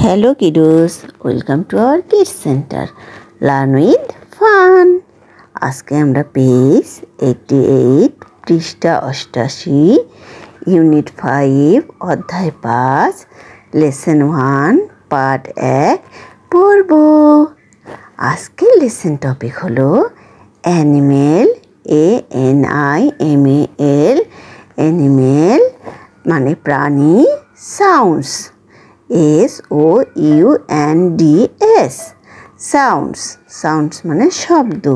Hello kiddos, welcome to our kids center. Learn with fun. আজকে আমরা page 88 পৃষ্ঠা 88 unit 5 অধ্যায় 5 লেসন 1 পার্ট 1 পড়ব। আজকে লেসন টপিক হলো অ্যানিমেল ANIMAL অ্যানিমেল মানে প্রাণী সাউন্ডস SOUNDS সাউন্ডস সাউন্ডস মানে শব্দ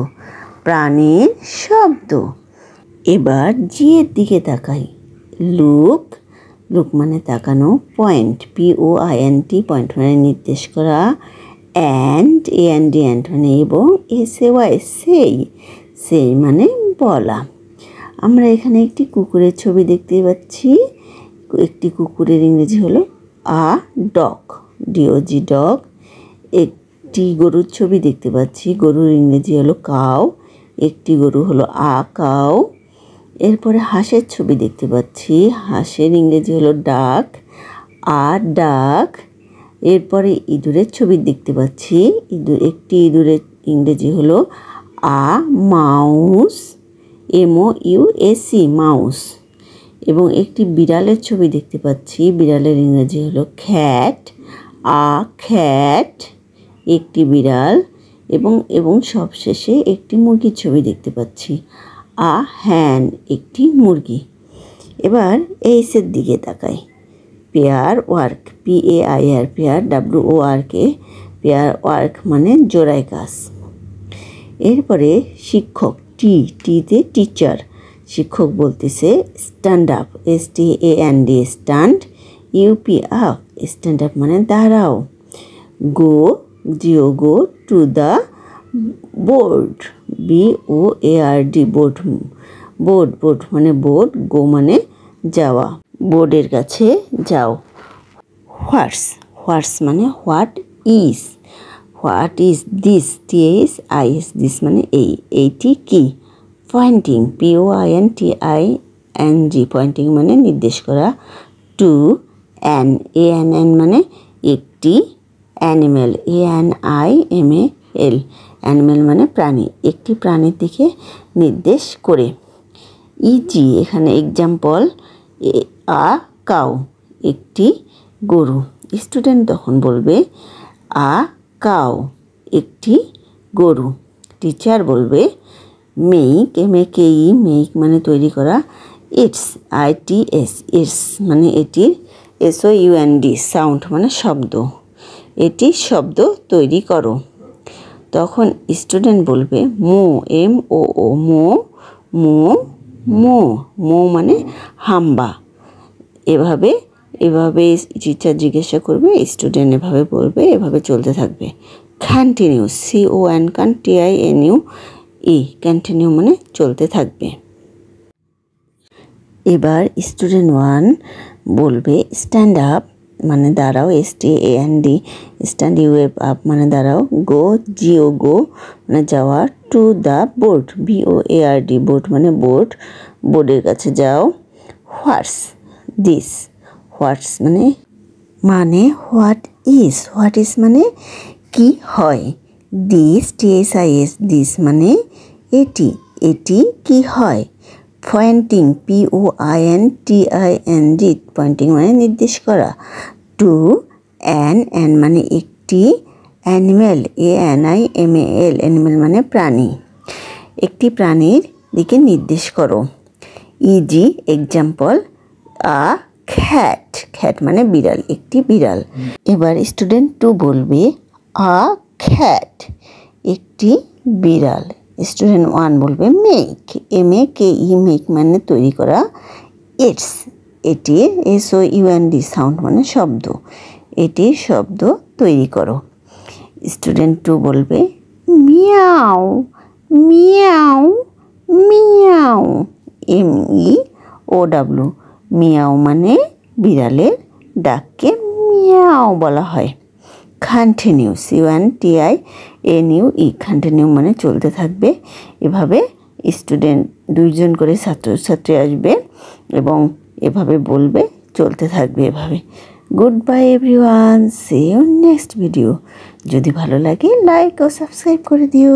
প্রাণীর শব্দ। এবার জি এর দিকে তাকাই। লুক লুক মানে তাকানো, পয়েন্ট POINT পয়েন্ট মানে নির্দেশ করা, অ্যান্ড AND মানে এবং SAY সেই সেই মানে বলা। আমরা এখানে একটি কুকুরের ছবি দেখতে পাচ্ছি। একটি কুকুরের ইংরেজি হলো আ ডগ DOG ডগ। একটি গরুর ছবি দেখতে পাচ্ছি, গরুর ইংরেজি হলো কাউ, একটি গরু হলো আ কাউ। এরপরে হাঁসের ছবি দেখতে পাচ্ছি, হাঁসের ইংরেজি হলো ডাক আ ডাক। এরপরে ইঁদুরের ছবি দেখতে পাচ্ছি, একটি ইঁদুরের ইংরেজি হলো আ মাউস MOUSE মাউস। এবং একটি বিড়ালের ছবি দেখতে পাচ্ছি, বিড়ালের ইংরেজি হলো খ্যাট আ খ্যাট একটি বিড়াল। এবং সবশেষে একটি মুরগির ছবি দেখতে পাচ্ছি, আ হ্যান একটি মুরগি। এবার এইসের দিকে তাকাই। Pair work PAIR pair WORK pair work মানে জোড়ায় কাজ। এরপরে শিক্ষক টিতে টিচার, শিক্ষক বলতেছে stand up STAND stand, UP up stand up মানে দাঁড়াও। Go go to the board BOARD board board মানে বোর্ড, গো মানে যাওয়া, বোর্ডের কাছে যাও। হোয়াটস মানে what is this THIS this মানে এইটি কি। পয়েন্টিং POINTING পয়েন্টিং মানে নির্দেশ করা। টু ANN মানে একটি, অ্যানিমেল ANIMAL অ্যানিমেল মানে প্রাণী, একটি প্রাণীর দিকে নির্দেশ করে। ইজি এখানে এক্সাম্পল আ কাউ একটি গরু। স্টুডেন্ট তখন বলবে আ কাউ একটি গরু। টিচার বলবে মেক মেক মানে তৈরি করা, ITS ইটস মানে এটির SOUND সাউন্ড মানে শব্দ, এটি শব্দ তৈরি করো। তখন স্টুডেন্ট বলবে মো MOO মো মানে হাম্বা। এভাবে টিচার জিজ্ঞাসা করবে, স্টুডেন্ট এভাবে বলবে, এভাবে চলতে থাকবে। কন্টিনিউ CONTINUE কন্টিনিউ মানে চলতে থাকবে। এবার স্টুডেন্ট 1 বলবে স্ট্যান্ড আপ মানে দাঁড়াও STAND স্ট্যান্ড আপ মানে দাঁড়াও। গো গো মানে যাওয়া। Two the board BOARD board মানে বোর্ড, বোর্ডের কাছে যাও। হোয়াটস দিস হোয়াটস মানে হোয়াট ইজ মানে কি হয়। দিস THIS দিস মানে এটি কি হয়। পয়েন্টিং POINTING পয়েন্টিং মানে নির্দেশ করা। টু অ্যান মানে একটি, অ্যানিমেল ANIMAL অ্যানিমেল মানে প্রাণী, একটি প্রাণীর দিকে নির্দেশ করো। ইজি এক্সাম্পল আ খ্যাট মানে বিড়াল একটি বিড়াল। এবার স্টুডেন্ট 2 বলবে আ খ্যাট একটি বিড়াল। স্টুডেন্ট 1 বলবে মেক MAKE মেক মানে তৈরি করা, ইটস এটির SOUND সাউন্ড মানে শব্দ, এটির শব্দ তৈরি করো। স্টুডেন্ট 2 বলবে মিয়াও MEOW মিয়াও মানে বিড়ালের ডাককে মিয়াও বলা হয়। কন্টিনিউ CONTINUE কন্টিনিউ মানে চলতে থাকবে। এভাবে স্টুডেন্ট 2জন করে ছাত্রছাত্রী আসবে এবং এভাবে বলবে, চলতে থাকবে এভাবে। Good bye everyone, see you next video. যদি ভালো লাগে লাইক ও সাবস্ক্রাইব করে দিও।